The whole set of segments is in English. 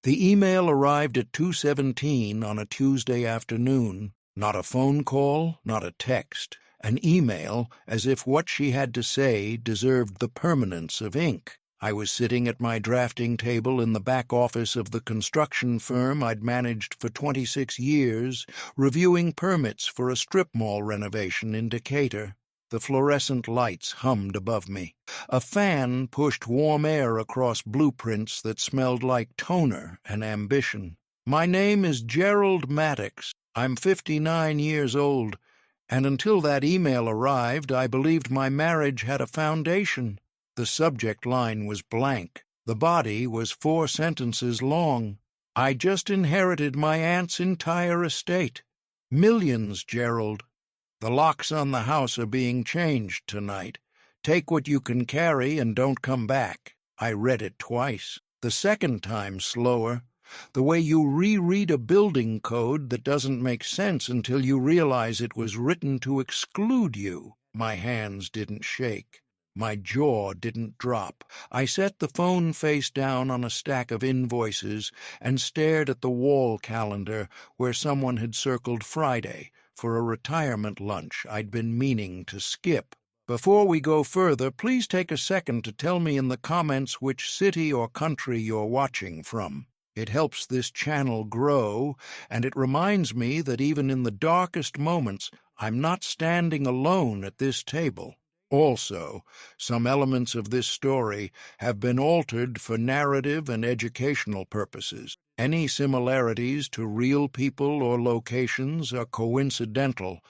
The email arrived at 2:17 on a Tuesday afternoon. Not a phone call, not a text. An email as if what she had to say deserved the permanence of ink. I was sitting at my drafting table in the back office of the construction firm I'd managed for 26 years, reviewing permits for a strip mall renovation in Decatur. The fluorescent lights hummed above me. A fan pushed warm air across blueprints that smelled like toner and ambition. My name is Gerald Maddox. I'm 59 years old, and until that email arrived, I believed my marriage had a foundation. The subject line was blank. The body was 4 sentences long. I just inherited my aunt's entire estate. Millions, Gerald. The locks on the house are being changed tonight. Take what you can carry and don't come back. I read it twice. The second time slower. The way you reread a building code that doesn't make sense until you realize it was written to exclude you. My hands didn't shake. My jaw didn't drop. I set the phone face down on a stack of invoices and stared at the wall calendar where someone had circled Friday for a retirement lunch I'd been meaning to skip. Before we go further, please take a second to tell me in the comments which city or country you're watching from. It helps this channel grow, and it reminds me that even in the darkest moments, I'm not standing alone at this table. Also, some elements of this story have been altered for narrative and educational purposes. Any similarities to real people or locations are coincidental,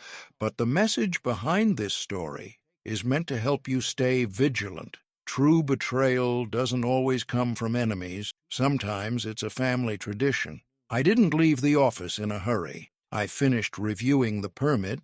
but the message behind this story is meant to help you stay vigilant. True betrayal doesn't always come from enemies. Sometimes it's a family tradition. I didn't leave the office in a hurry. I finished reviewing the permit,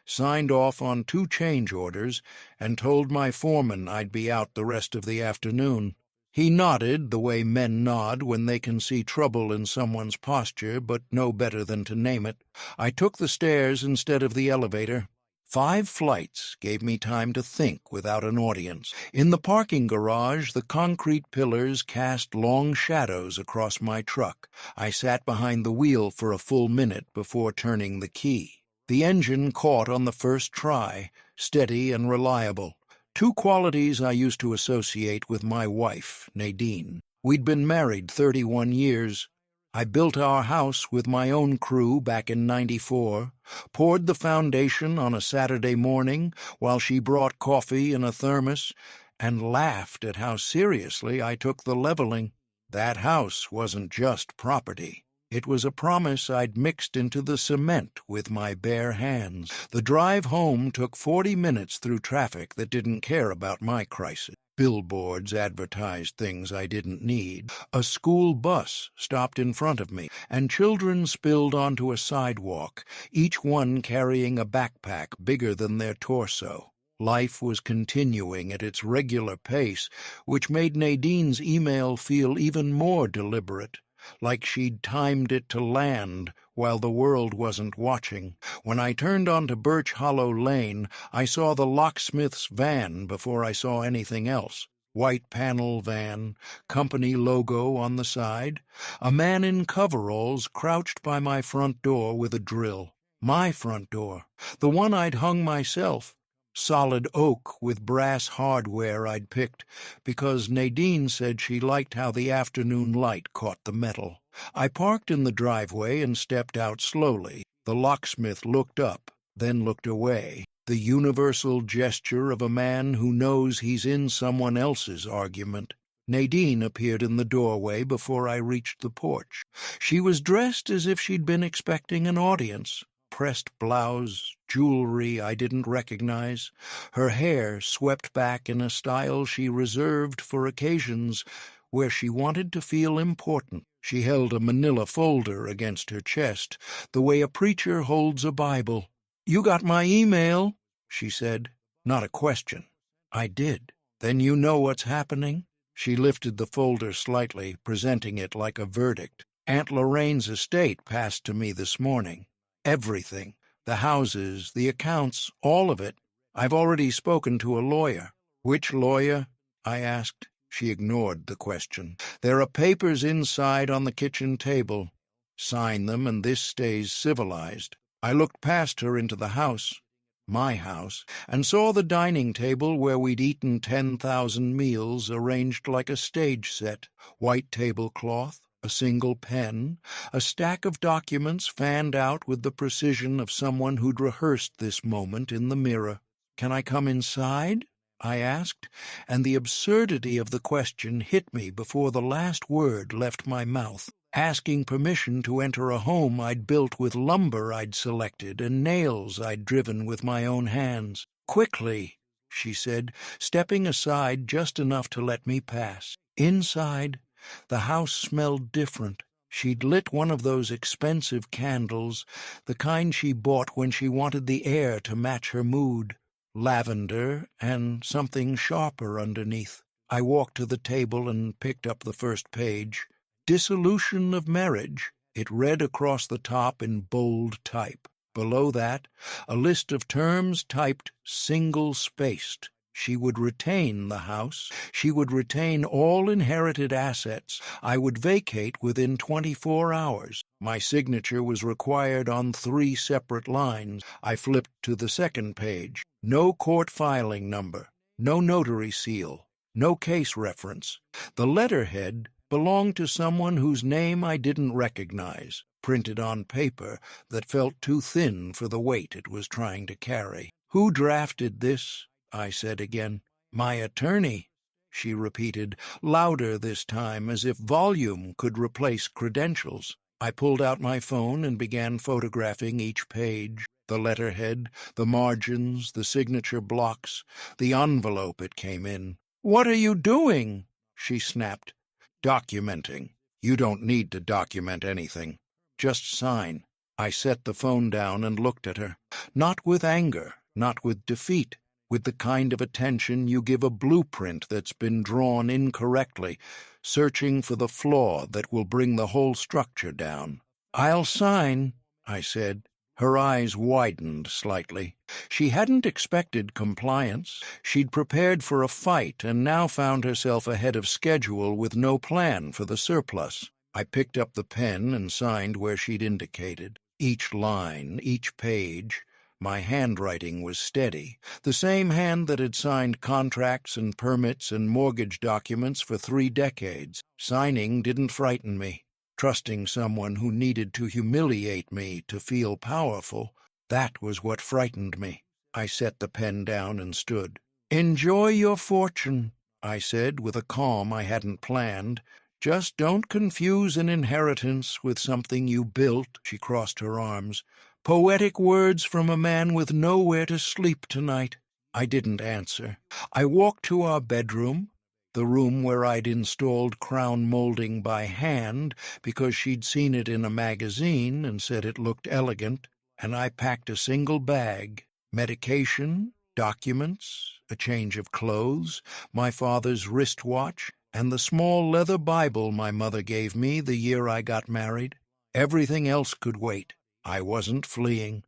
signed off on 2 change orders, and told my foreman I'd be out the rest of the afternoon. He nodded the way men nod when they can see trouble in someone's posture but know better than to name it. I took the stairs instead of the elevator. 5 flights gave me time to think without an audience. In the parking garage, the concrete pillars cast long shadows across my truck. I sat behind the wheel for a full minute before turning the key. The engine caught on the first try, steady and reliable. 2 qualities I used to associate with my wife, Nadine. We'd been married 31 years. I built our house with my own crew back in '94, poured the foundation on a Saturday morning while she brought coffee in a thermos, and laughed at how seriously I took the leveling. That house wasn't just property. It was a promise I'd mixed into the cement with my bare hands. The drive home took 40 minutes through traffic that didn't care about my crisis. Billboards advertised things I didn't need. A school bus stopped in front of me, and children spilled onto a sidewalk, each one carrying a backpack bigger than their torso. Life was continuing at its regular pace, which made Nadine's email feel even more deliberate, like she'd timed it to land while the world wasn't watching. When I turned onto Birch Hollow Lane, I saw the locksmith's van before I saw anything else. White panel van, company logo on the side. A man in coveralls crouched by my front door with a drill. My front door, the one I'd hung myself. Solid oak with brass hardware I'd picked, because Nadine said she liked how the afternoon light caught the metal. I parked in the driveway and stepped out slowly. The locksmith looked up, then looked away, the universal gesture of a man who knows he's in someone else's argument. Nadine appeared in the doorway before I reached the porch. She was dressed as if she'd been expecting an audience. Pressed blouse, jewelry I didn't recognize, her hair swept back in a style she reserved for occasions where she wanted to feel important. She held a manila folder against her chest, the way a preacher holds a Bible. "You got my email," she said. Not a question. I did. "Then you know what's happening?" She lifted the folder slightly, presenting it like a verdict. "Aunt Lorraine's estate passed to me this morning. Everything. The houses, the accounts, all of it. I've already spoken to a lawyer." "Which lawyer?" I asked. She ignored the question. "There are papers inside on the kitchen table. Sign them and this stays civilized." I looked past her into the house, my house, and saw the dining table where we'd eaten 10,000 meals arranged like a stage set. White tablecloth, a single pen, a stack of documents fanned out with the precision of someone who'd rehearsed this moment in the mirror. "Can I come inside?" I asked, and the absurdity of the question hit me before the last word left my mouth. Asking permission to enter a home I'd built with lumber I'd selected and nails I'd driven with my own hands. "Quickly," she said, stepping aside just enough to let me pass. Inside, the house smelled different. She'd lit one of those expensive candles, the kind she bought when she wanted the air to match her mood. Lavender and something sharper underneath. I walked to the table and picked up the first page. "Dissolution of marriage," it read across the top in bold type. Below that, a list of terms typed single-spaced. She would retain the house. She would retain all inherited assets. I would vacate within 24 hours. My signature was required on 3 separate lines. I flipped to the second page. No court filing number. No notary seal. No case reference. The letterhead belonged to someone whose name I didn't recognize, printed on paper that felt too thin for the weight it was trying to carry. "Who drafted this?" I said again. "My attorney," she repeated, louder this time, as if volume could replace credentials. I pulled out my phone and began photographing each page, the letterhead, the margins, the signature blocks, the envelope it came in. "What are you doing?" she snapped. "Documenting. You don't need to document anything. Just sign." I set the phone down and looked at her, not with anger, not with defeat, with the kind of attention you give a blueprint that's been drawn incorrectly, searching for the flaw that will bring the whole structure down. "I'll sign," I said. Her eyes widened slightly. She hadn't expected compliance. She'd prepared for a fight and now found herself ahead of schedule with no plan for the surplus. I picked up the pen and signed where she'd indicated. Each line, each page. My handwriting was steady, the same hand that had signed contracts and permits and mortgage documents for 3 decades. Signing didn't frighten me. Trusting someone who needed to humiliate me to feel powerful, that was what frightened me. I set the pen down and stood. "Enjoy your fortune," I said with a calm I hadn't planned. "Just don't confuse an inheritance with something you built." She crossed her arms. "Poetic words from a man with nowhere to sleep tonight." I didn't answer. I walked to our bedroom, the room where I'd installed crown molding by hand because she'd seen it in a magazine and said it looked elegant, and I packed a single bag, medication, documents, a change of clothes, my father's wristwatch, and the small leather Bible my mother gave me the year I got married. Everything else could wait. I wasn't fleeing.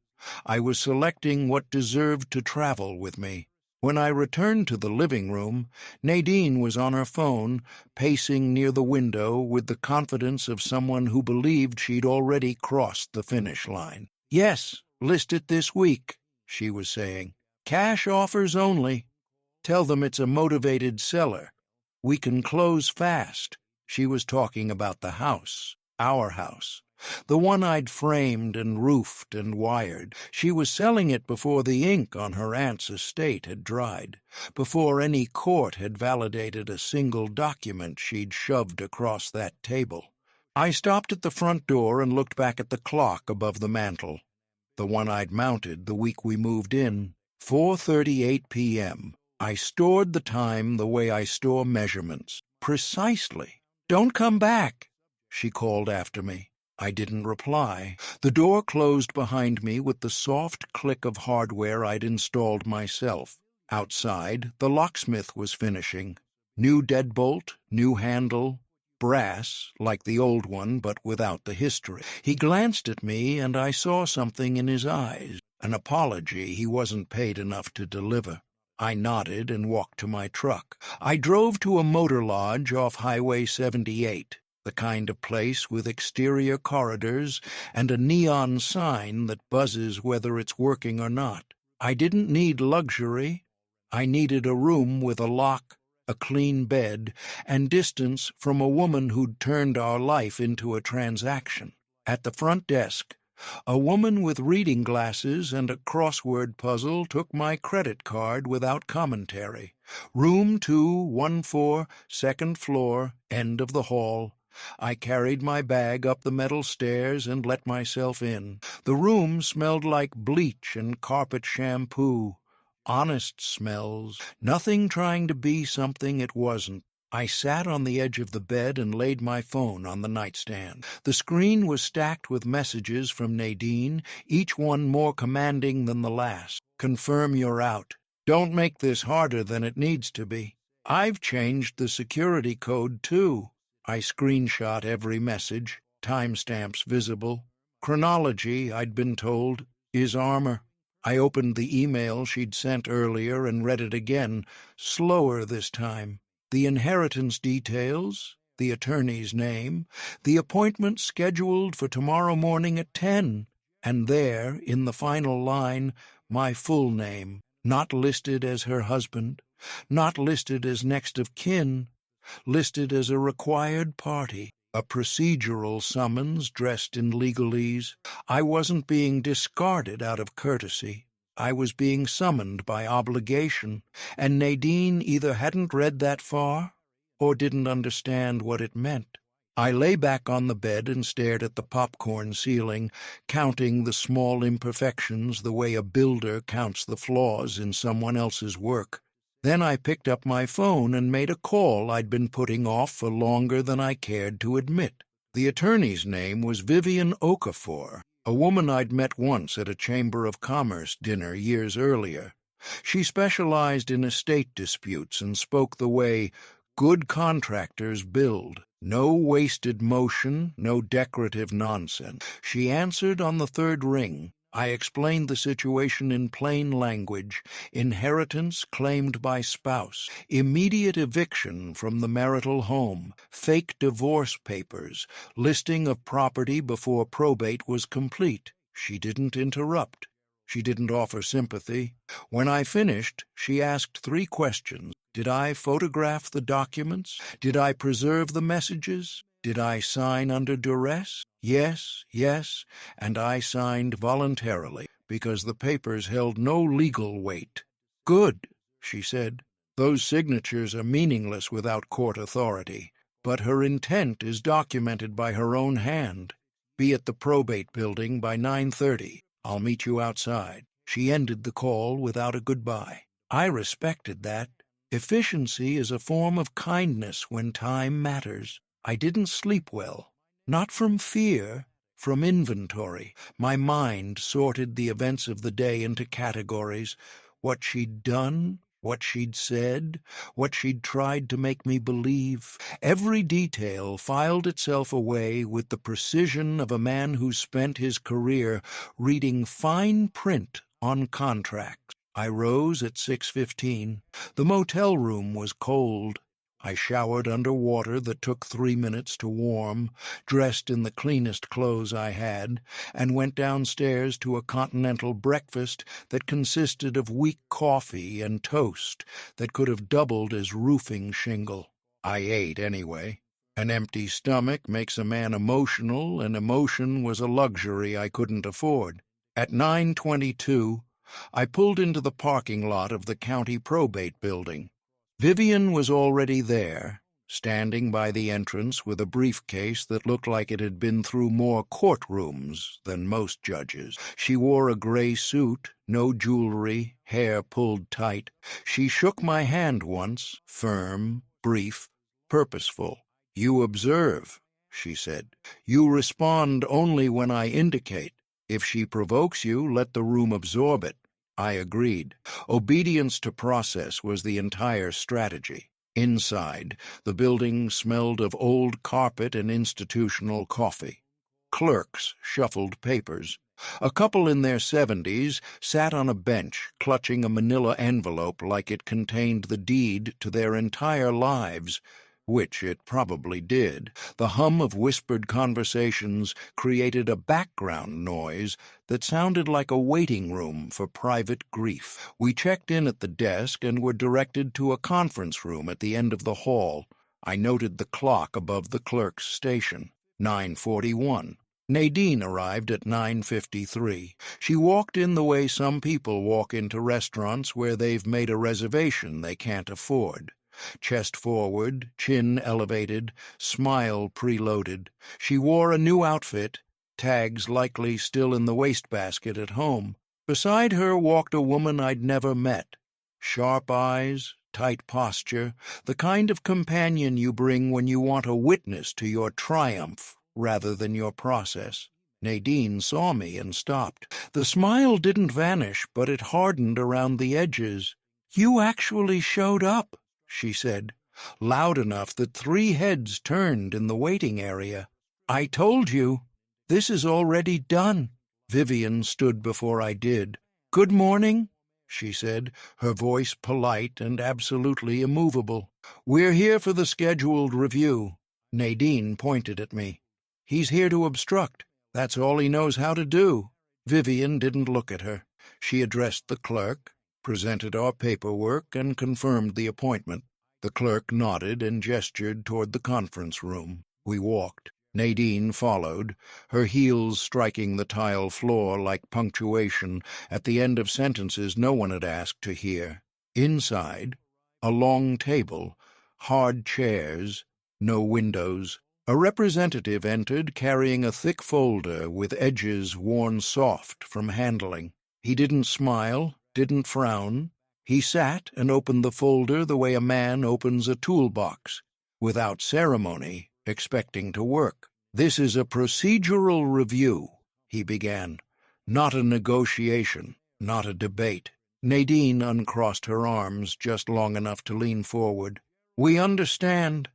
I was selecting what deserved to travel with me. When I returned to the living room, Nadine was on her phone, pacing near the window with the confidence of someone who believed she'd already crossed the finish line. "Yes, list it this week," she was saying. "Cash offers only. Tell them it's a motivated seller. We can close fast." She was talking about the house, our house. The one I'd framed and roofed and wired. She was selling it before the ink on her aunt's estate had dried, before any court had validated a single document she'd shoved across that table. I stopped at the front door and looked back at the clock above the mantel, the one I'd mounted the week we moved in. 4:38 p.m. I stored the time the way I store measurements. Precisely. "Don't come back," she called after me. I didn't reply. The door closed behind me with the soft click of hardware I'd installed myself. Outside, the locksmith was finishing. New deadbolt, new handle, brass, like the old one, but without the history. He glanced at me, and I saw something in his eyes, an apology he wasn't paid enough to deliver. I nodded and walked to my truck. I drove to a motor lodge off Highway 78, the kind of place with exterior corridors and a neon sign that buzzes whether it's working or not. I didn't need luxury. I needed a room with a lock, a clean bed, and distance from a woman who'd turned our life into a transaction. At the front desk, a woman with reading glasses and a crossword puzzle took my credit card without commentary. Room 214, second floor, end of the hall. I carried my bag up the metal stairs and let myself in. The room smelled like bleach and carpet shampoo. Honest smells, nothing trying to be something it wasn't. I sat on the edge of the bed and laid my phone on the nightstand. The screen was stacked with messages from Nadine, each one more commanding than the last. Confirm you're out. Don't make this harder than it needs to be. I've changed the security code, too. I screenshot every message, timestamps visible. Chronology, I'd been told, is armor. I opened the email she'd sent earlier and read it again, slower this time. The inheritance details, the attorney's name, the appointment scheduled for tomorrow morning at 10, and there, in the final line, my full name, not listed as her husband, not listed as next of kin, listed as a required party, a procedural summons dressed in legalese. I wasn't being discarded out of courtesy. I was being summoned by obligation, and Nadine either hadn't read that far or didn't understand what it meant. I lay back on the bed and stared at the popcorn ceiling, counting the small imperfections the way a builder counts the flaws in someone else's work. Then I picked up my phone and made a call I'd been putting off for longer than I cared to admit. The attorney's name was Vivian Okafor, a woman I'd met once at a Chamber of Commerce dinner years earlier. She specialized in estate disputes and spoke the way good contractors build. No wasted motion, no decorative nonsense. She answered on the third ring. I explained the situation in plain language: inheritance claimed by spouse, immediate eviction from the marital home, fake divorce papers, listing of property before probate was complete. She didn't interrupt. She didn't offer sympathy. When I finished, she asked 3 questions. Did I photograph the documents? Did I preserve the messages? Did I sign under duress? Yes, yes, and I signed voluntarily, because the papers held no legal weight. Good, she said. Those signatures are meaningless without court authority, but her intent is documented by her own hand. Be at the probate building by 9:30. I'll meet you outside. She ended the call without a goodbye. I respected that. Efficiency is a form of kindness when time matters. I didn't sleep well. Not from fear, from inventory. My mind sorted the events of the day into categories: what she'd done, what she'd said, what she'd tried to make me believe. Every detail filed itself away with the precision of a man who spent his career reading fine print on contracts. I rose at 6:15. The motel room was cold. I showered under water that took 3 minutes to warm, dressed in the cleanest clothes I had, and went downstairs to a continental breakfast that consisted of weak coffee and toast that could have doubled as roofing shingle. I ate anyway. An empty stomach makes a man emotional, and emotion was a luxury I couldn't afford. At 9:22, I pulled into the parking lot of the county probate building. Vivian was already there, standing by the entrance with a briefcase that looked like it had been through more courtrooms than most judges. She wore a gray suit, no jewelry, hair pulled tight. She shook my hand once, firm, brief, purposeful. "You observe," she said. "You respond only when I indicate. If she provokes you, let the room absorb it." I agreed. Obedience to process was the entire strategy. Inside, the building smelled of old carpet and institutional coffee. clerks shuffled papers. A couple in their 70s sat on a bench, clutching a manila envelope like it contained the deed to their entire lives, which it probably did. The hum of whispered conversations created a background noise that sounded like a waiting room for private grief. We checked in at the desk and were directed to a conference room at the end of the hall. I noted the clock above the clerk's station, 9:41. Nadine arrived at 9:53. She walked in the way some people walk into restaurants where they've made a reservation they can't afford. Chest forward, chin elevated, smile preloaded. She wore a new outfit, tags likely still in the wastebasket at home. Beside her walked a woman I'd never met. Sharp eyes, tight posture, the kind of companion you bring when you want a witness to your triumph rather than your process. Nadine saw me and stopped. The smile didn't vanish, but it hardened around the edges. "You actually showed up," she said, loud enough that 3 heads turned in the waiting area. "I told you. This is already done." Vivian stood before I did. "Good morning," she said, her voice polite and absolutely immovable. "We're here for the scheduled review." Nadine pointed at me. "He's here to obstruct. That's all he knows how to do." Vivian didn't look at her. She addressed the clerk, presented our paperwork, and confirmed the appointment. The clerk nodded and gestured toward the conference room. We walked. Nadine followed, her heels striking the tile floor like punctuation at the end of sentences no one had asked to hear. Inside, a long table, hard chairs, no windows. A representative entered carrying a thick folder with edges worn soft from handling. He didn't smile, didn't frown. He sat and opened the folder the way a man opens a toolbox, without ceremony, expecting to work. "This is a procedural review," he began. "Not a negotiation, not a debate." Nadine uncrossed her arms just long enough to lean forward. "We understand.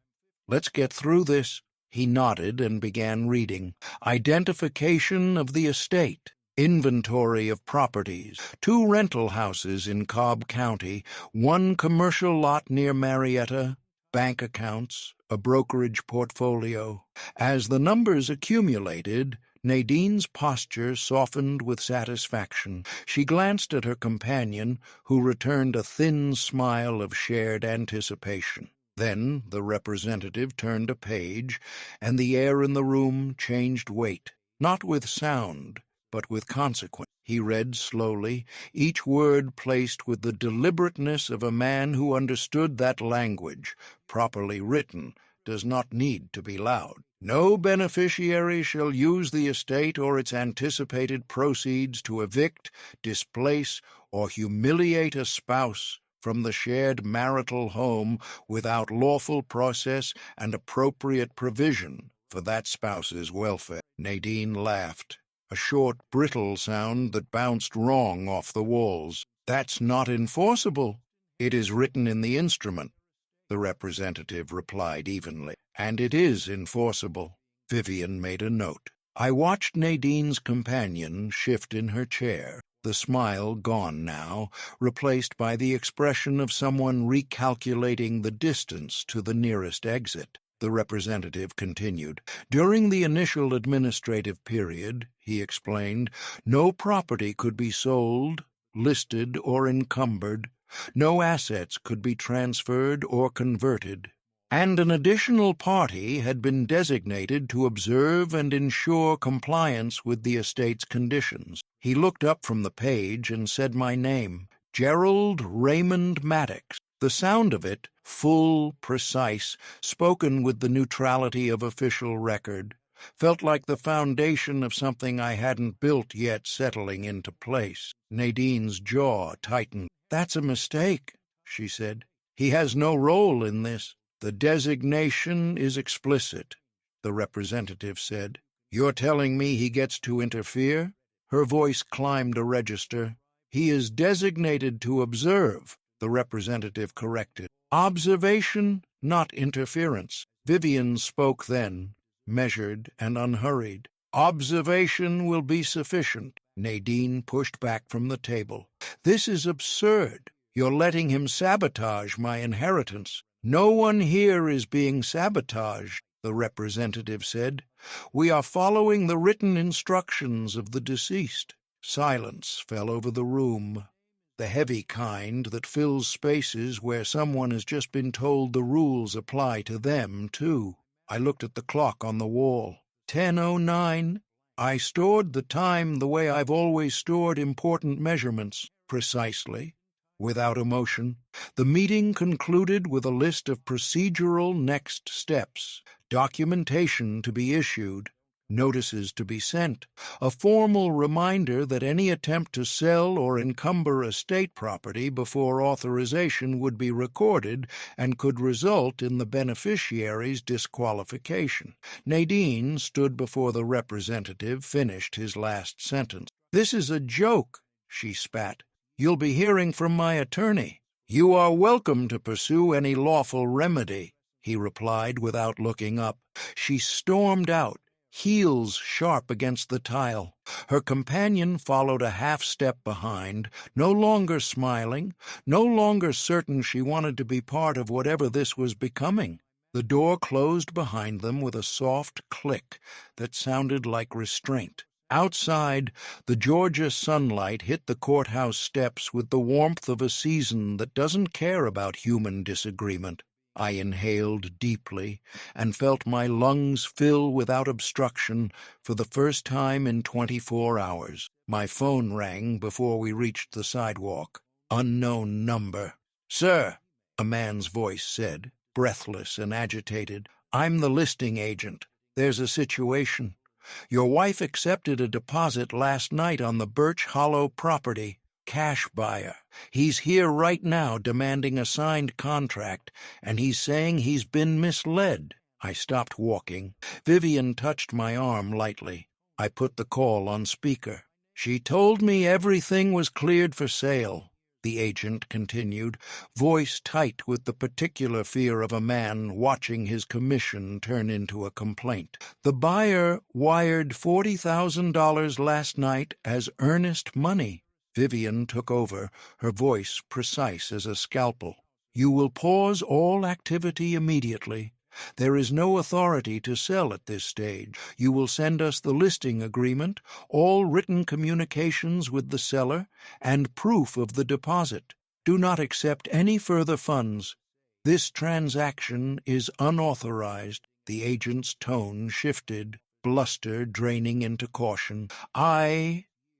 Let's get through this." He nodded and began reading. "Identification of the estate. Inventory of properties. 2 rental houses in Cobb County, 1 commercial lot near Marietta, bank accounts, a brokerage portfolio." As the numbers accumulated, Nadine's posture softened with satisfaction. She glanced at her companion, who returned a thin smile of shared anticipation. Then the representative turned a page, and the air in the room changed weight, not with sound, but with consequence. He read slowly, each word placed with the deliberateness of a man who understood that language, properly written, does not need to be loud. "No beneficiary shall use the estate or its anticipated proceeds to evict, displace, or humiliate a spouse from the shared marital home without lawful process and appropriate provision for that spouse's welfare." Nadine laughed, a short, brittle sound that bounced wrong off the walls. "That's not enforceable." "It is written in the instrument," the representative replied evenly. "And it is enforceable." Vivian made a note. I watched Nadine's companion shift in her chair, the smile gone now, replaced by the expression of someone recalculating the distance to the nearest exit. The representative continued. "During the initial administrative period," he explained, "no property could be sold, listed, or encumbered. No assets could be transferred or converted. And an additional party had been designated to observe and ensure compliance with the estate's conditions." He looked up from the page and said my name, Gerald Raymond Maddox. The sound of it, full, precise, spoken with the neutrality of official record, felt like the foundation of something I hadn't built yet settling into place. Nadine's jaw tightened. "That's a mistake," she said. "He has no role in this." "The designation is explicit," the representative said. "You're telling me he gets to interfere?" Her voice climbed a register. "He is designated to observe," the representative corrected. "Observation, not interference." Vivian spoke then, measured and unhurried. Observation will be sufficient. Nadine pushed back from the table. This is absurd. You're letting him sabotage my inheritance. No one here is being sabotaged, the representative said. We are following the written instructions of the deceased. Silence fell over the room, the heavy kind that fills spaces where someone has just been told the rules apply to them, too. I looked at the clock on the wall. 10:09. I stored the time the way I've always stored important measurements, precisely, without emotion. The meeting concluded with a list of procedural next steps, documentation to be issued, notices to be sent, a formal reminder that any attempt to sell or encumber estate property before authorization would be recorded and could result in the beneficiary's disqualification. Nadine stood before the representative, finished his last sentence. "This is a joke," she spat. "You'll be hearing from my attorney." "You are welcome to pursue any lawful remedy," he replied without looking up. She stormed out, heels sharp against the tile. Her companion followed a half-step behind, no longer smiling, no longer certain she wanted to be part of whatever this was becoming. The door closed behind them with a soft click that sounded like restraint. Outside, the Georgia sunlight hit the courthouse steps with the warmth of a season that doesn't care about human disagreement. I inhaled deeply and felt my lungs fill without obstruction for the first time in 24 hours. My phone rang before we reached the sidewalk. Unknown number. "Sir," a man's voice said, breathless and agitated, "I'm the listing agent. There's a situation. Your wife accepted a deposit last night on the Birch Hollow property. Cash buyer. He's here right now demanding a signed contract, and he's saying he's been misled." I stopped walking. Vivian touched my arm lightly. I put the call on speaker. "She told me everything was cleared for sale," the agent continued, voice tight with the particular fear of a man watching his commission turn into a complaint. "The buyer wired $40,000 last night as earnest money." Vivian took over, her voice precise as a scalpel. "You will pause all activity immediately. There is no authority to sell at this stage. You will send us the listing agreement, all written communications with the seller, and proof of the deposit. Do not accept any further funds. This transaction is unauthorized." The agent's tone shifted, bluster draining into caution.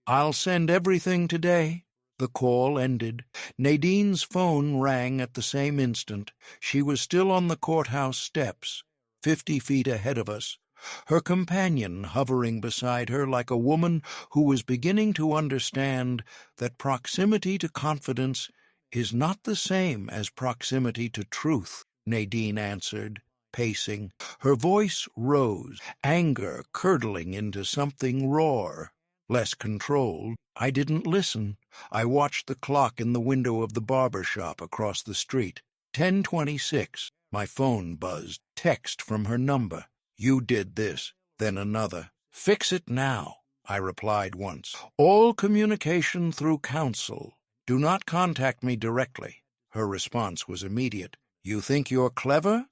I'll send everything today." The call ended. Nadine's phone rang at the same instant. She was still on the courthouse steps, 50 feet ahead of us, her companion hovering beside her like a woman who was beginning to understand that proximity to confidence is not the same as proximity to truth. Nadine answered, pacing. Her voice rose, anger curdling into something raw, less controlled. I didn't listen. I watched the clock in the window of the barber shop across the street. 10:26. My phone buzzed. Text from her number. "You did this." Then another. "Fix it now," I replied once. "All communication through counsel. Do not contact me directly." Her response was immediate. "You think you're clever?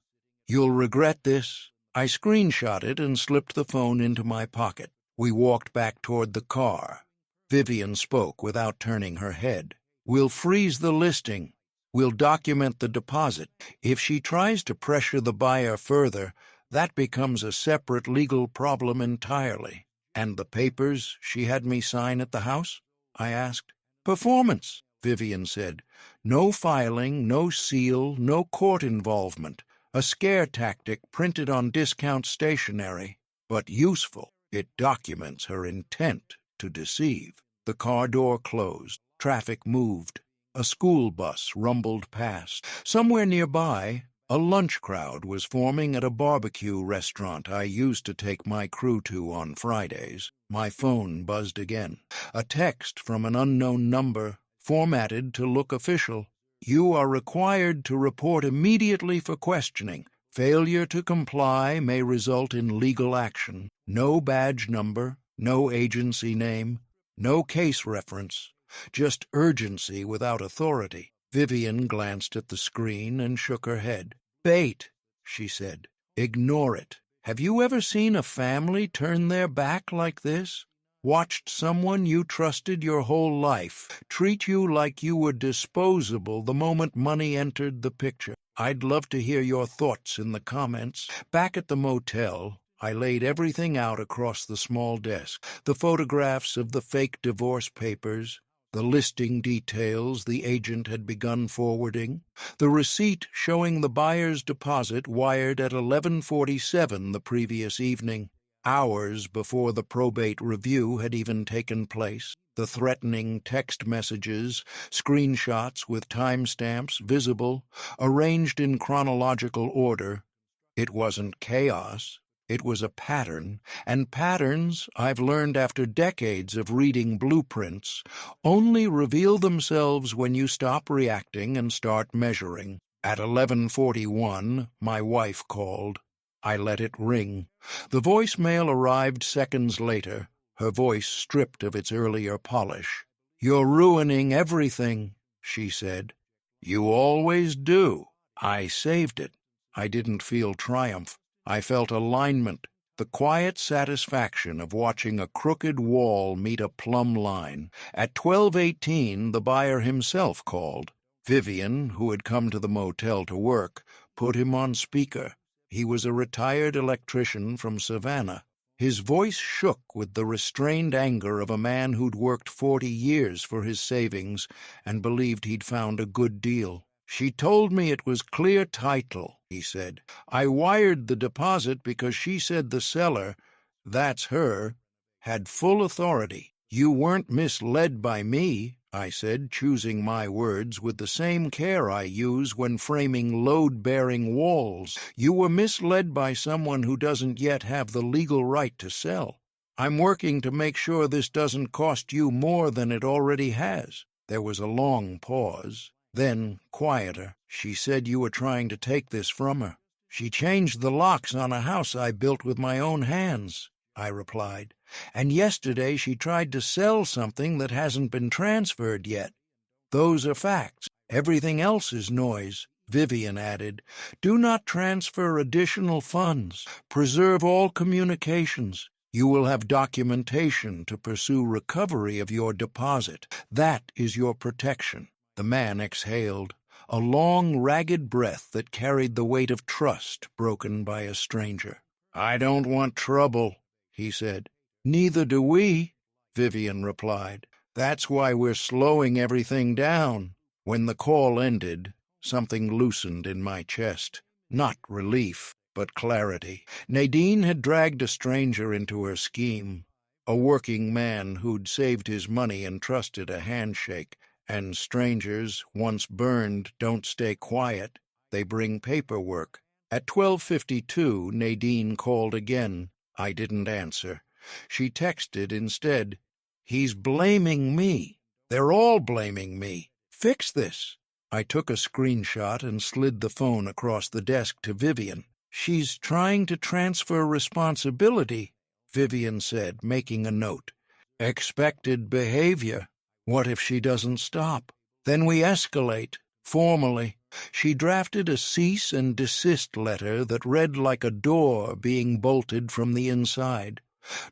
You'll regret this." I screenshot it and slipped the phone into my pocket. We walked back toward the car. Vivian spoke without turning her head. "We'll freeze the listing. We'll document the deposit. If she tries to pressure the buyer further, that becomes a separate legal problem entirely." "And the papers she had me sign at the house?" I asked. "Performance," Vivian said. "No filing, no seal, no court involvement. A scare tactic printed on discount stationery, but useful. It documents her intent to deceive." The car door closed. Traffic moved. A school bus rumbled past. Somewhere nearby, a lunch crowd was forming at a barbecue restaurant I used to take my crew to on Fridays. My phone buzzed again. A text from an unknown number, formatted to look official. "You are required to report immediately for questioning. Failure to comply may result in legal action. No badge number, no agency name, no case reference, just urgency without authority. Vivian glanced at the screen and shook her head. Bait, she said. Ignore it. Have you ever seen a family turn their back like this? Watched someone you trusted your whole life treat you like you were disposable the moment money entered the picture? I'd love to hear your thoughts in the comments. Back at the motel, I laid everything out across the small desk. The photographs of the fake divorce papers, the listing details the agent had begun forwarding, the receipt showing the buyer's deposit wired at 11:47 the previous evening, hours before the probate review had even taken place, the threatening text messages, screenshots with timestamps visible, arranged in chronological order. It wasn't chaos. It was a pattern, and patterns, I've learned after decades of reading blueprints, only reveal themselves when you stop reacting and start measuring. At 11:41, my wife called. I let it ring. The voicemail arrived seconds later, her voice stripped of its earlier polish. "You're ruining everything," she said. "You always do." I saved it. I didn't feel triumph. I felt alignment, the quiet satisfaction of watching a crooked wall meet a plumb line. At 12:18, the buyer himself called. Vivian, who had come to the motel to work, put him on speaker. He was a retired electrician from Savannah. His voice shook with the restrained anger of a man who'd worked 40 years for his savings and believed he'd found a good deal. "She told me it was clear title," he said. "I wired the deposit because she said the seller, that's her, had full authority." "You weren't misled by me," I said, choosing my words with the same care I use when framing load-bearing walls. "You were misled by someone who doesn't yet have the legal right to sell. I'm working to make sure this doesn't cost you more than it already has." There was a long pause. Then, quieter, "She said you were trying to take this from her." "She changed the locks on a house I built with my own hands," I replied. "And yesterday she tried to sell something that hasn't been transferred yet. Those are facts. Everything else is noise." Vivian added, "Do not transfer additional funds. Preserve all communications. You will have documentation to pursue recovery of your deposit. That is your protection." The man exhaled, a long, ragged breath that carried the weight of trust broken by a stranger. "I don't want trouble," he said. "Neither do we," Vivian replied. "That's why we're slowing everything down." When the call ended, something loosened in my chest. Not relief, but clarity. Nadine had dragged a stranger into her scheme, a working man who'd saved his money and trusted a handshake. And strangers, once burned, don't stay quiet. They bring paperwork. At 12:52, Nadine called again. I didn't answer. She texted instead, "He's blaming me. They're all blaming me. Fix this." I took a screenshot and slid the phone across the desk to Vivian. "She's trying to transfer responsibility," Vivian said, making a note. "Expected behavior. What if she doesn't stop? Then we escalate, formally." She drafted a cease and desist letter that read like a door being bolted from the inside.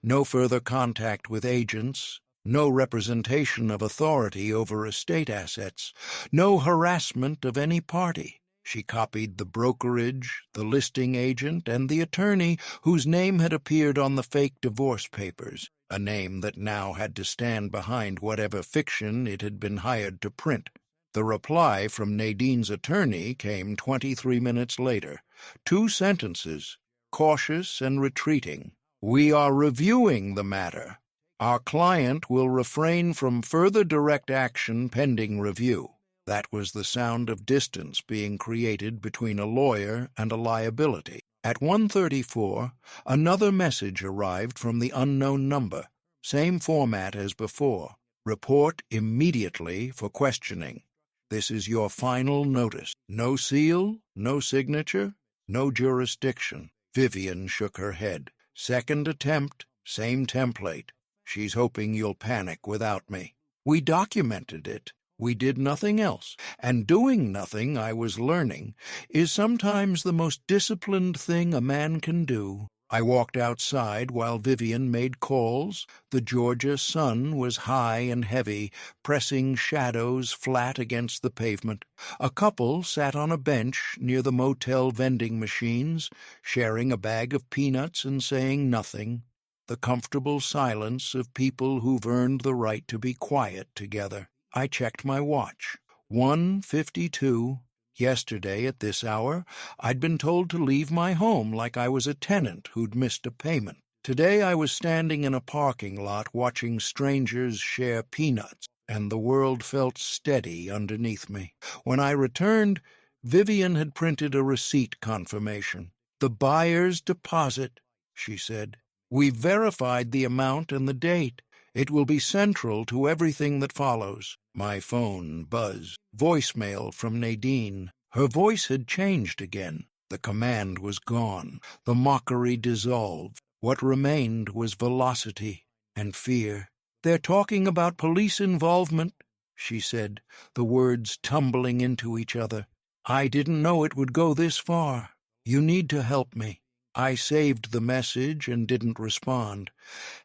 No further contact with agents, no representation of authority over estate assets, no harassment of any party. She copied the brokerage, the listing agent, and the attorney whose name had appeared on the fake divorce papers, a name that now had to stand behind whatever fiction it had been hired to print. The reply from Nadine's attorney came 23 minutes later. 2 sentences, cautious and retreating. "We are reviewing the matter. Our client will refrain from further direct action pending review." That was the sound of distance being created between a lawyer and a liability. At 1:34, another message arrived from the unknown number. Same format as before. "Report immediately for questioning. This is your final notice." No seal, no signature, No jurisdiction. Vivian shook her head. Second attempt, same template. She's hoping you'll panic without me. We documented it. We did nothing else. And doing nothing, I was learning, is sometimes the most disciplined thing a man can do. I walked outside while Vivian made calls. The Georgia sun was high and heavy, pressing shadows flat against the pavement. A couple sat on a bench near the motel vending machines, sharing a bag of peanuts and saying nothing. The comfortable silence of people who've earned the right to be quiet together. I checked my watch. 1:52. Yesterday, at this hour, I'd been told to leave my home like I was a tenant who'd missed a payment. Today I was standing in a parking lot watching strangers share peanuts, and the world felt steady underneath me. When I returned, Vivian had printed a receipt confirmation. "The buyer's deposit," she said. "We've verified the amount and the date. It will be central to everything that follows." My phone buzzed. Voicemail from Nadine. Her voice had changed again. The command was gone. The mockery dissolved. What remained was velocity and fear. "They're talking about police involvement," she said, the words tumbling into each other. "I didn't know it would go this far. You need to help me." I saved the message and didn't respond.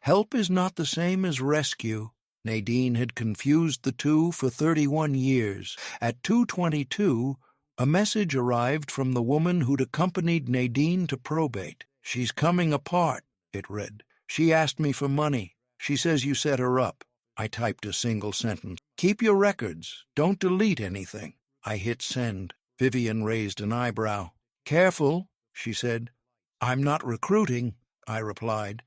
Help is not the same as rescue. Nadine had confused the two for 31 years. At 2:22, a message arrived from the woman who'd accompanied Nadine to probate. "She's coming apart," it read. "She asked me for money. She says you set her up." I typed a single sentence. "Keep your records. Don't delete anything." I hit send. Vivian raised an eyebrow. "Careful," she said. "I'm not recruiting," I replied.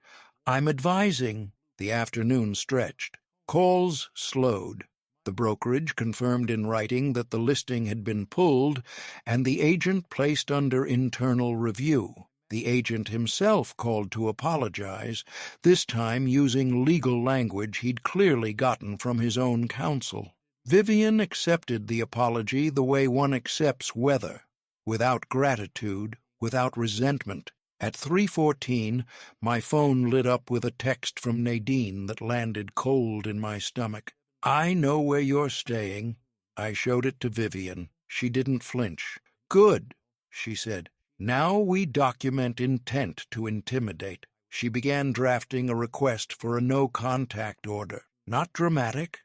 "I'm advising." The afternoon stretched. Calls slowed. The brokerage confirmed in writing that the listing had been pulled and the agent placed under internal review. The agent himself called to apologize, this time using legal language he'd clearly gotten from his own counsel. Vivian accepted the apology the way one accepts weather, without gratitude, without resentment. At 3:14, my phone lit up with a text from Nadine that landed cold in my stomach. "I know where you're staying." I showed it to Vivian. She didn't flinch. "Good," she said. "Now we document intent to intimidate." She began drafting a request for a no-contact order. Not dramatic,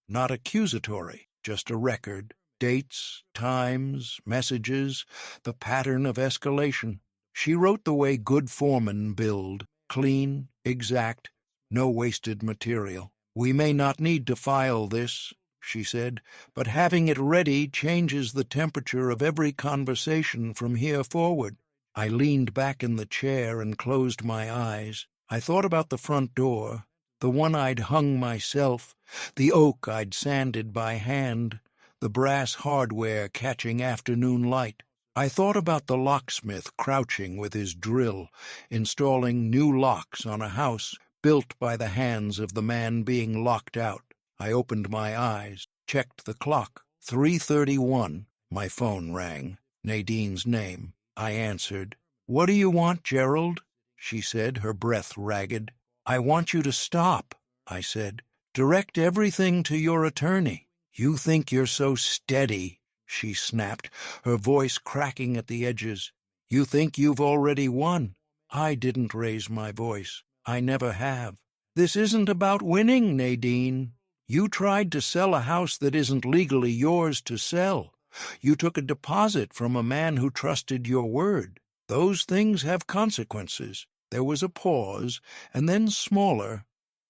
not accusatory, just a record. Dates, times, messages, the pattern of escalation. She wrote the way good foremen build, clean, exact, no wasted material. "We may not need to file this," she said, "but having it ready changes the temperature of every conversation from here forward." I leaned back in the chair and closed my eyes. I thought about the front door, the one I'd hung myself, the oak I'd sanded by hand, the brass hardware catching afternoon light. I thought about the locksmith crouching with his drill, installing new locks on a house built by the hands of the man being locked out. I opened my eyes, checked the clock. 3:31. My phone rang. Nadine's name. I answered. "What do you want, Gerald?" she said, her breath ragged. "I want you to stop," I said. "Direct everything to your attorney." "You think you're so steady," she snapped, her voice cracking at the edges. "You think you've already won." I didn't raise my voice. I never have. "This isn't about winning, Nadine. You tried to sell a house that isn't legally yours to sell. You took a deposit from a man who trusted your word. Those things have consequences." There was a pause, and then smaller,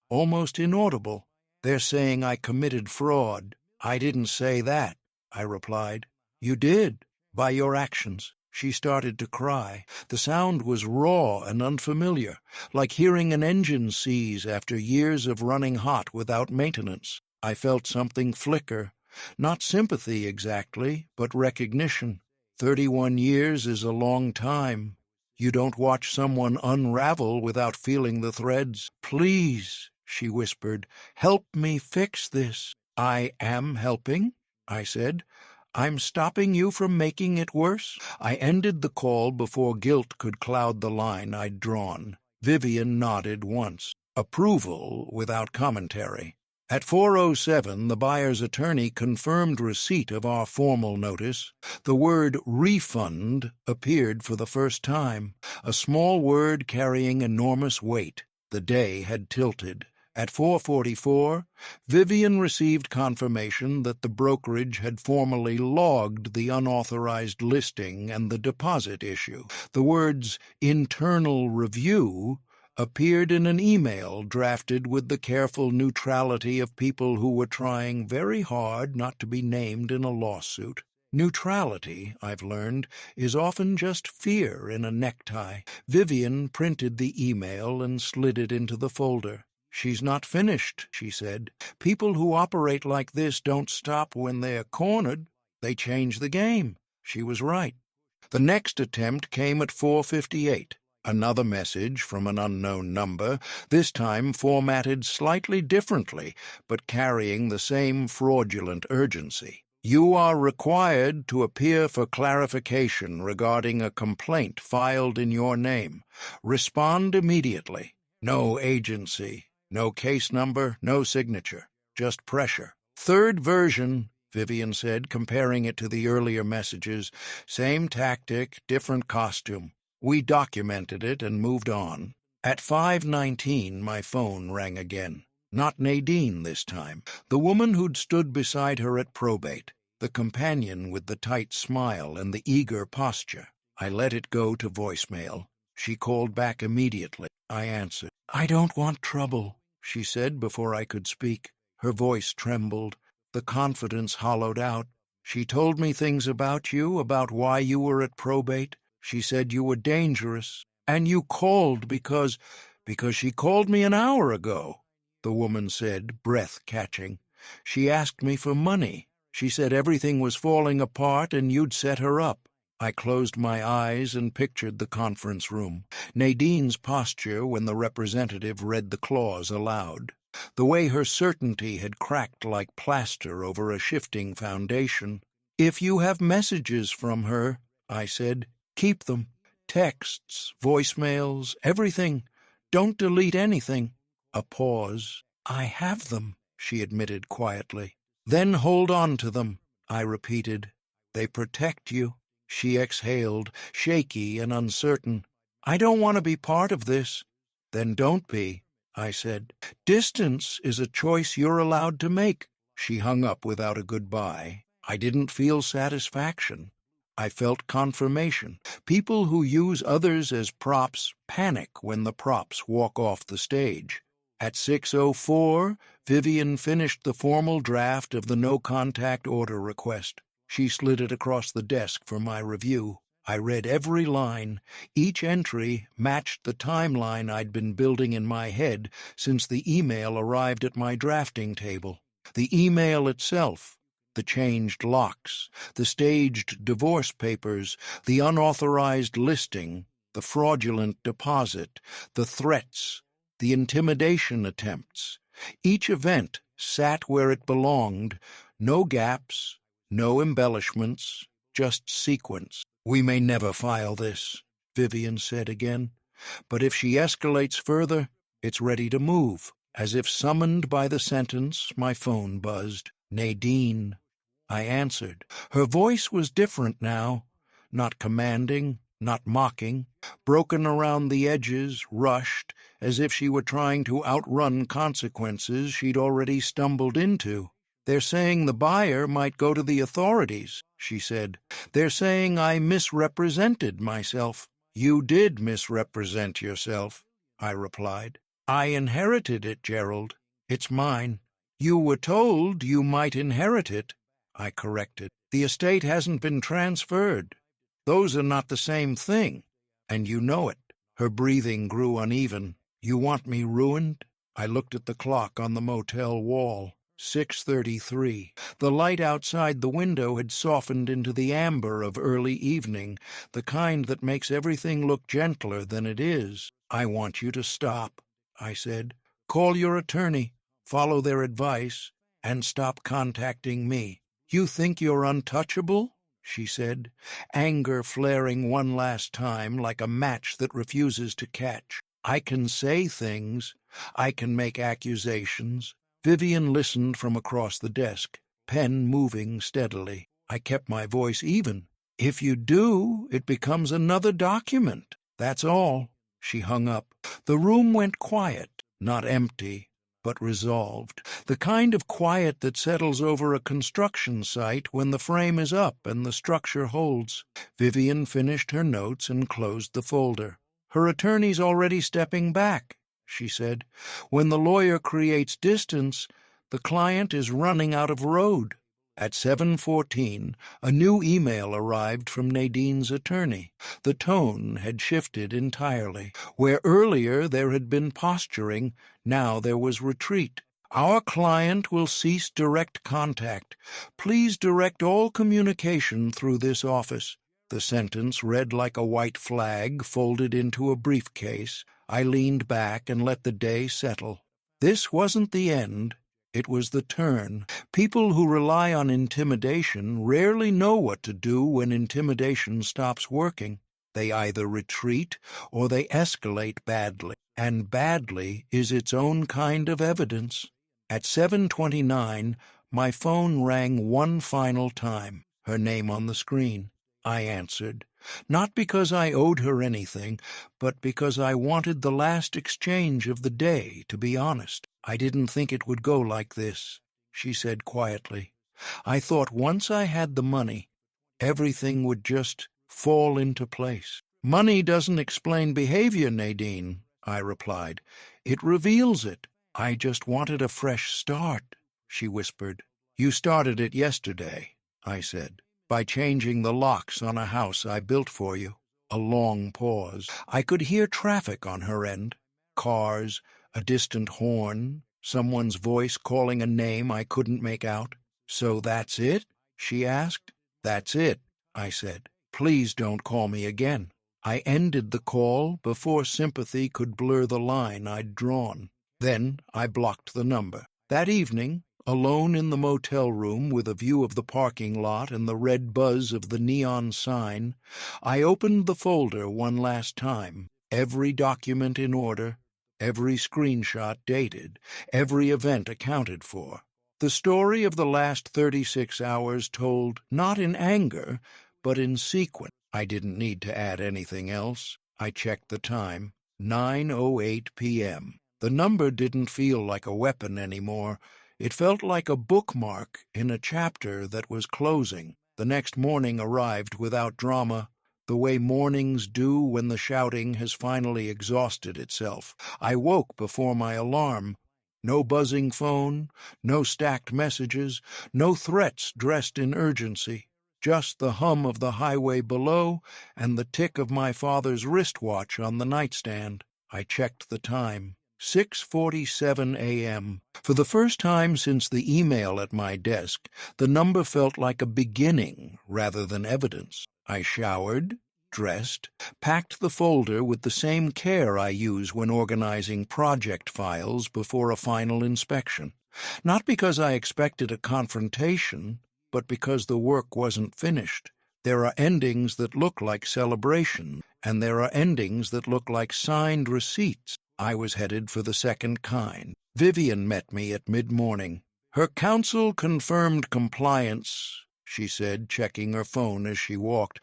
almost inaudible. "They're saying I committed fraud." "I didn't say that," I replied. "You did, by your actions." She started to cry. The sound was raw and unfamiliar, like hearing an engine seize after years of running hot without maintenance. I felt something flicker. Not sympathy exactly, but recognition. 31 years is a long time. You don't watch someone unravel without feeling the threads. "Please," she whispered, "help me fix this." "I am helping," I said. I'm stopping you from making it worse? I ended the call before guilt could cloud the line I'd drawn. Vivian nodded once. Approval without commentary. At 4:07, the buyer's attorney confirmed receipt of our formal notice. The word refund appeared for the first time, a small word carrying enormous weight. The day had tilted. At 4:44, Vivian received confirmation that the brokerage had formally logged the unauthorized listing and the deposit issue. The words "internal review" appeared in an email drafted with the careful neutrality of people who were trying very hard not to be named in a lawsuit. Neutrality, I've learned, is often just fear in a necktie. Vivian printed the email and slid it into the folder. "She's not finished," she said. "People who operate like this don't stop when they're cornered. They change the game." She was right. The next attempt came at 4:58. Another message from an unknown number, this time formatted slightly differently, but carrying the same fraudulent urgency. "You are required to appear for clarification regarding a complaint filed in your name. Respond immediately. No agency, no case number, no signature, just pressure." "Third version," Vivian said, comparing it to the earlier messages. "Same tactic, different costume." We documented it and moved on. At 5:19, my phone rang again. Not Nadine this time. The woman who'd stood beside her at probate. The companion with the tight smile and the eager posture. I let it go to voicemail. She called back immediately. I answered. "I don't want trouble," she said before I could speak. Her voice trembled. The confidence hollowed out. "She told me things about you, about why you were at probate. She said you were dangerous. And you called because she called me an hour ago," the woman said, breath catching. "She asked me for money. She said everything was falling apart and you'd set her up." I closed my eyes and pictured the conference room. Nadine's posture when the representative read the clause aloud. The way her certainty had cracked like plaster over a shifting foundation. "If you have messages from her," I said, "keep them. Texts, voicemails, everything. Don't delete anything." A pause. "I have them," she admitted quietly. "Then hold on to them," I repeated. "They protect you." She exhaled, shaky and uncertain. "I don't want to be part of this." "Then don't be," I said. "Distance is a choice you're allowed to make." She hung up without a goodbye. I didn't feel satisfaction. I felt confirmation. People who use others as props panic when the props walk off the stage. At 6:04, Vivian finished the formal draft of the no-contact order request. She slid it across the desk for my review. I read every line. Each entry matched the timeline I'd been building in my head since the email arrived at my drafting table. The email itself, the changed locks, the staged divorce papers, the unauthorized listing, the fraudulent deposit, the threats, the intimidation attempts. Each event sat where it belonged, no gaps, no embellishments, just sequence. "We may never file this," Vivian said again. "But if she escalates further, it's ready to move." As if summoned by the sentence, my phone buzzed. "Nadine." I answered. Her voice was different now, not commanding, not mocking, broken around the edges, rushed, as if she were trying to outrun consequences she'd already stumbled into. "They're saying the buyer might go to the authorities," she said. "They're saying I misrepresented myself." "You did misrepresent yourself," I replied. "I inherited it, Gerald. It's mine." "You were told you might inherit it," I corrected. "The estate hasn't been transferred. Those are not the same thing, and you know it." Her breathing grew uneven. "You want me ruined?" I looked at the clock on the motel wall. 6:33. The light outside the window had softened into the amber of early evening, the kind that makes everything look gentler than it is. "I want you to stop," I said. "Call your attorney, follow their advice, and stop contacting me." "You think you're untouchable?" she said, anger flaring one last time like a match that refuses to catch. "I can say things. I can make accusations." Vivian listened from across the desk, pen moving steadily. I kept my voice even. "If you do, it becomes another document. That's all." She hung up. The room went quiet, not empty, but resolved. The kind of quiet that settles over a construction site when the frame is up and the structure holds. Vivian finished her notes and closed the folder. "Her attorney's already stepping back," she said. "When the lawyer creates distance, the client is running out of road." At 7:14, a new email arrived from Nadine's attorney. The tone had shifted entirely. Where earlier there had been posturing, now there was retreat. "Our client will cease direct contact. Please direct all communication through this office." The sentence read like a white flag folded into a briefcase. I leaned back and let the day settle. This wasn't the end. It was the turn. People who rely on intimidation rarely know what to do when intimidation stops working. They either retreat or they escalate badly, and badly is its own kind of evidence. At 7:29, my phone rang one final time, her name on the screen. I answered, not because I owed her anything, but because I wanted the last exchange of the day, to be honest. "I didn't think it would go like this," she said quietly. "I thought once I had the money, everything would just fall into place." "Money doesn't explain behavior, Nadine," I replied. "It reveals it." "I just wanted a fresh start," she whispered. "You started it yesterday," I said, "by changing the locks on a house I built for you." A long pause. I could hear traffic on her end. Cars, a distant horn, someone's voice calling a name I couldn't make out. "So that's it?" she asked. "That's it," I said. "Please don't call me again." I ended the call before sympathy could blur the line I'd drawn. Then I blocked the number. That evening, alone in the motel room with a view of the parking lot and the red buzz of the neon sign, I opened the folder one last time, every document in order, every screenshot dated, every event accounted for. The story of the last 36 hours told not in anger, but in sequence. I didn't need to add anything else. I checked the time. 9:08 p.m. The number didn't feel like a weapon anymore. It felt like a bookmark in a chapter that was closing. The next morning arrived without drama, the way mornings do when the shouting has finally exhausted itself. I woke before my alarm. No buzzing phone, no stacked messages, no threats dressed in urgency. Just the hum of the highway below and the tick of my father's wristwatch on the nightstand. I checked the time. 6:47 a.m. For the first time since the email at my desk, the number felt like a beginning rather than evidence. I showered, dressed, packed the folder with the same care I use when organizing project files before a final inspection. Not because I expected a confrontation, but because the work wasn't finished. There are endings that look like celebration, and there are endings that look like signed receipts. I was headed for the second kind. Vivian met me at mid-morning. "Her counsel confirmed compliance," she said, checking her phone as she walked.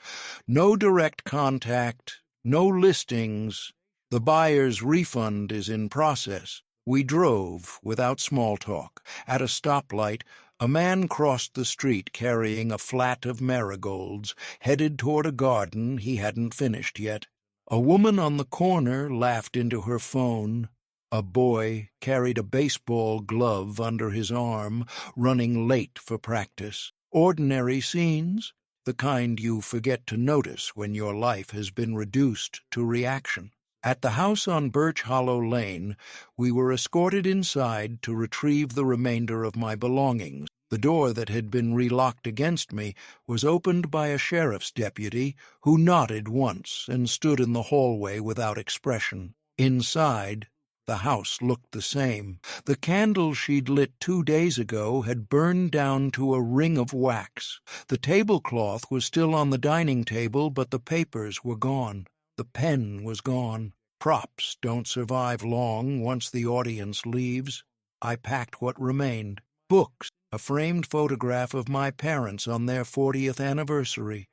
"No direct contact, no listings. The buyer's refund is in process." We drove without small talk. At a stoplight, a man crossed the street carrying a flat of marigolds, headed toward a garden he hadn't finished yet. A woman on the corner laughed into her phone. A boy carried a baseball glove under his arm, running late for practice. Ordinary scenes, the kind you forget to notice when your life has been reduced to reaction. At the house on Birch Hollow Lane, we were escorted inside to retrieve the remainder of my belongings. The door that had been relocked against me was opened by a sheriff's deputy who nodded once and stood in the hallway without expression. Inside, The house looked the same. The candle she'd lit 2 days ago had burned down to a ring of wax. The tablecloth was still on the dining table, but the papers were gone. The pen was gone. Props don't survive long once the audience leaves. I packed what remained. Books, a framed photograph of my parents on their 40th anniversary,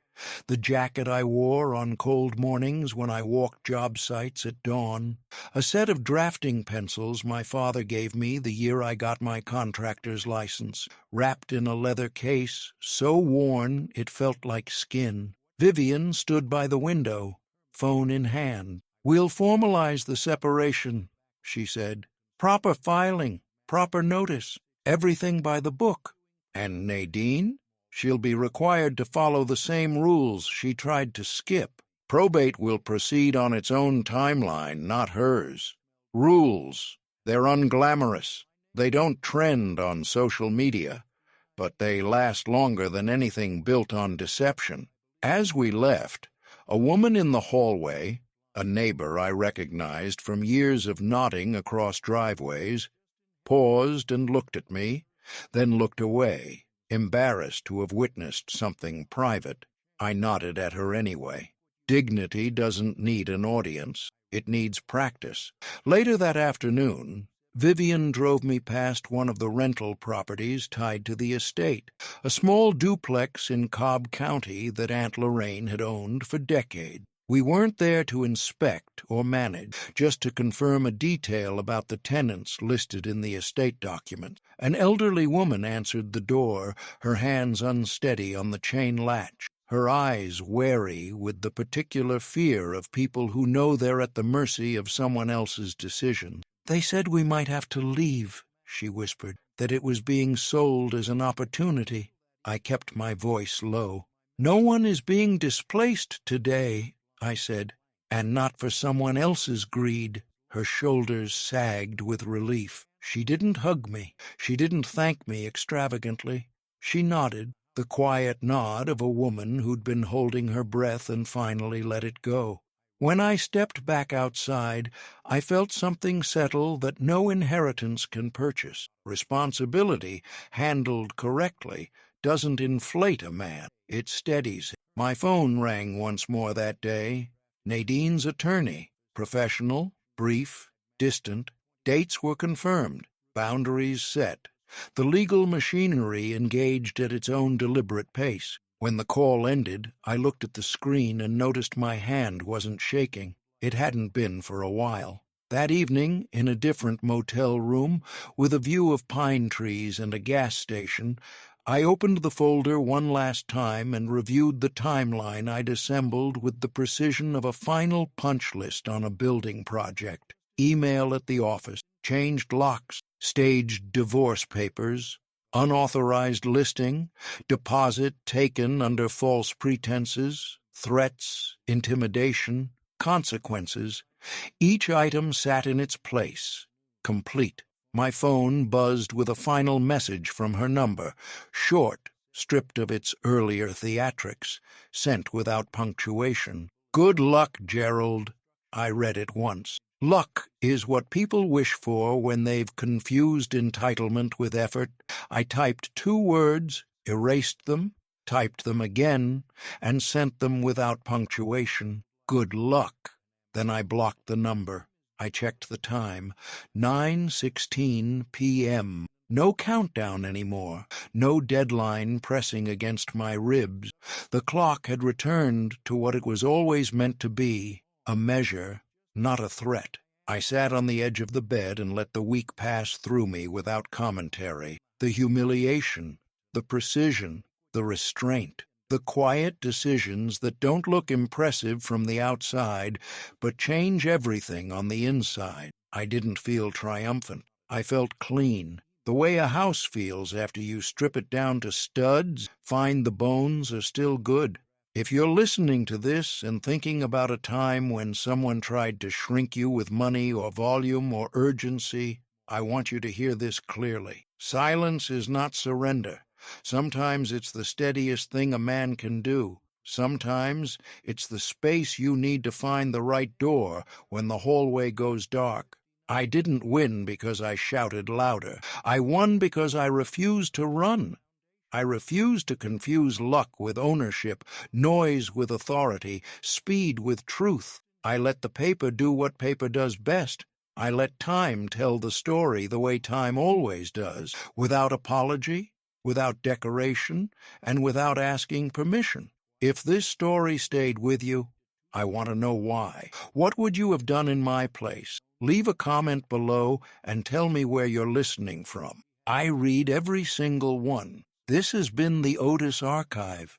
the jacket I wore on cold mornings when I walked job sites at dawn, a set of drafting pencils my father gave me the year I got my contractor's license, wrapped in a leather case, so worn it felt like skin. Vivian stood by the window, phone in hand. "We'll formalize the separation," she said. "Proper filing, proper notice, everything by the book." "And Nadine? She'll be required to follow the same rules she tried to skip. Probate will proceed on its own timeline, not hers. Rules, they're unglamorous. They don't trend on social media, but they last longer than anything built on deception." As we left, a woman in the hallway, a neighbor I recognized from years of nodding across driveways, paused and looked at me, then looked away, embarrassed to have witnessed something private. I nodded at her anyway. Dignity doesn't need an audience. It needs practice. Later that afternoon, Vivian drove me past one of the rental properties tied to the estate, a small duplex in Cobb County that Aunt Lorraine had owned for decades. We weren't there to inspect or manage, just to confirm a detail about the tenants listed in the estate document. An elderly woman answered the door, her hands unsteady on the chain latch, her eyes wary with the particular fear of people who know they're at the mercy of someone else's decision. "They said we might have to leave," she whispered, "that it was being sold as an opportunity." I kept my voice low. "No one is being displaced today," I said, "and not for someone else's greed." Her shoulders sagged with relief. She didn't hug me. She didn't thank me extravagantly. She nodded, the quiet nod of a woman who'd been holding her breath and finally let it go. When I stepped back outside, I felt something settle that no inheritance can purchase. Responsibility, handled correctly, doesn't inflate a man. It steadies him. My phone rang once more that day. Nadine's attorney. Professional, brief, distant. Dates were confirmed. Boundaries set. The legal machinery engaged at its own deliberate pace. When the call ended, I looked at the screen and noticed my hand wasn't shaking. It hadn't been for a while. That evening, in a different motel room, with a view of pine trees and a gas station, I opened the folder one last time and reviewed the timeline I'd assembled with the precision of a final punch list on a building project. Email at the office, changed locks, staged divorce papers, unauthorized listing, deposit taken under false pretenses, threats, intimidation, consequences. Each item sat in its place, complete. My phone buzzed with a final message from her number, short, stripped of its earlier theatrics, sent without punctuation. "Good luck, Gerald." I read it once. Luck is what people wish for when they've confused entitlement with effort. I typed 2 words, erased them, typed them again, and sent them without punctuation. Good luck. Then I blocked the number. I checked the time. 9:16 p.m. No countdown anymore. No deadline pressing against my ribs. The clock had returned to what it was always meant to be, a measure, not a threat. I sat on the edge of the bed and let the week pass through me without commentary. The humiliation, the precision, the restraint. The quiet decisions that don't look impressive from the outside, but change everything on the inside. I didn't feel triumphant. I felt clean, the way a house feels after you strip it down to studs, find the bones are still good. If you're listening to this and thinking about a time when someone tried to shrink you with money or volume or urgency, I want you to hear this clearly. Silence is not surrender. Sometimes it's the steadiest thing a man can do. Sometimes it's the space you need to find the right door when the hallway goes dark. I didn't win because I shouted louder. I won because I refused to run. I refused to confuse luck with ownership, noise with authority, speed with truth. I let the paper do what paper does best. I let time tell the story the way time always does, without apology, without decoration, and without asking permission. If this story stayed with you, I want to know why. What would you have done in my place? Leave a comment below and tell me where you're listening from. I read every single one. This has been the Otis Archive.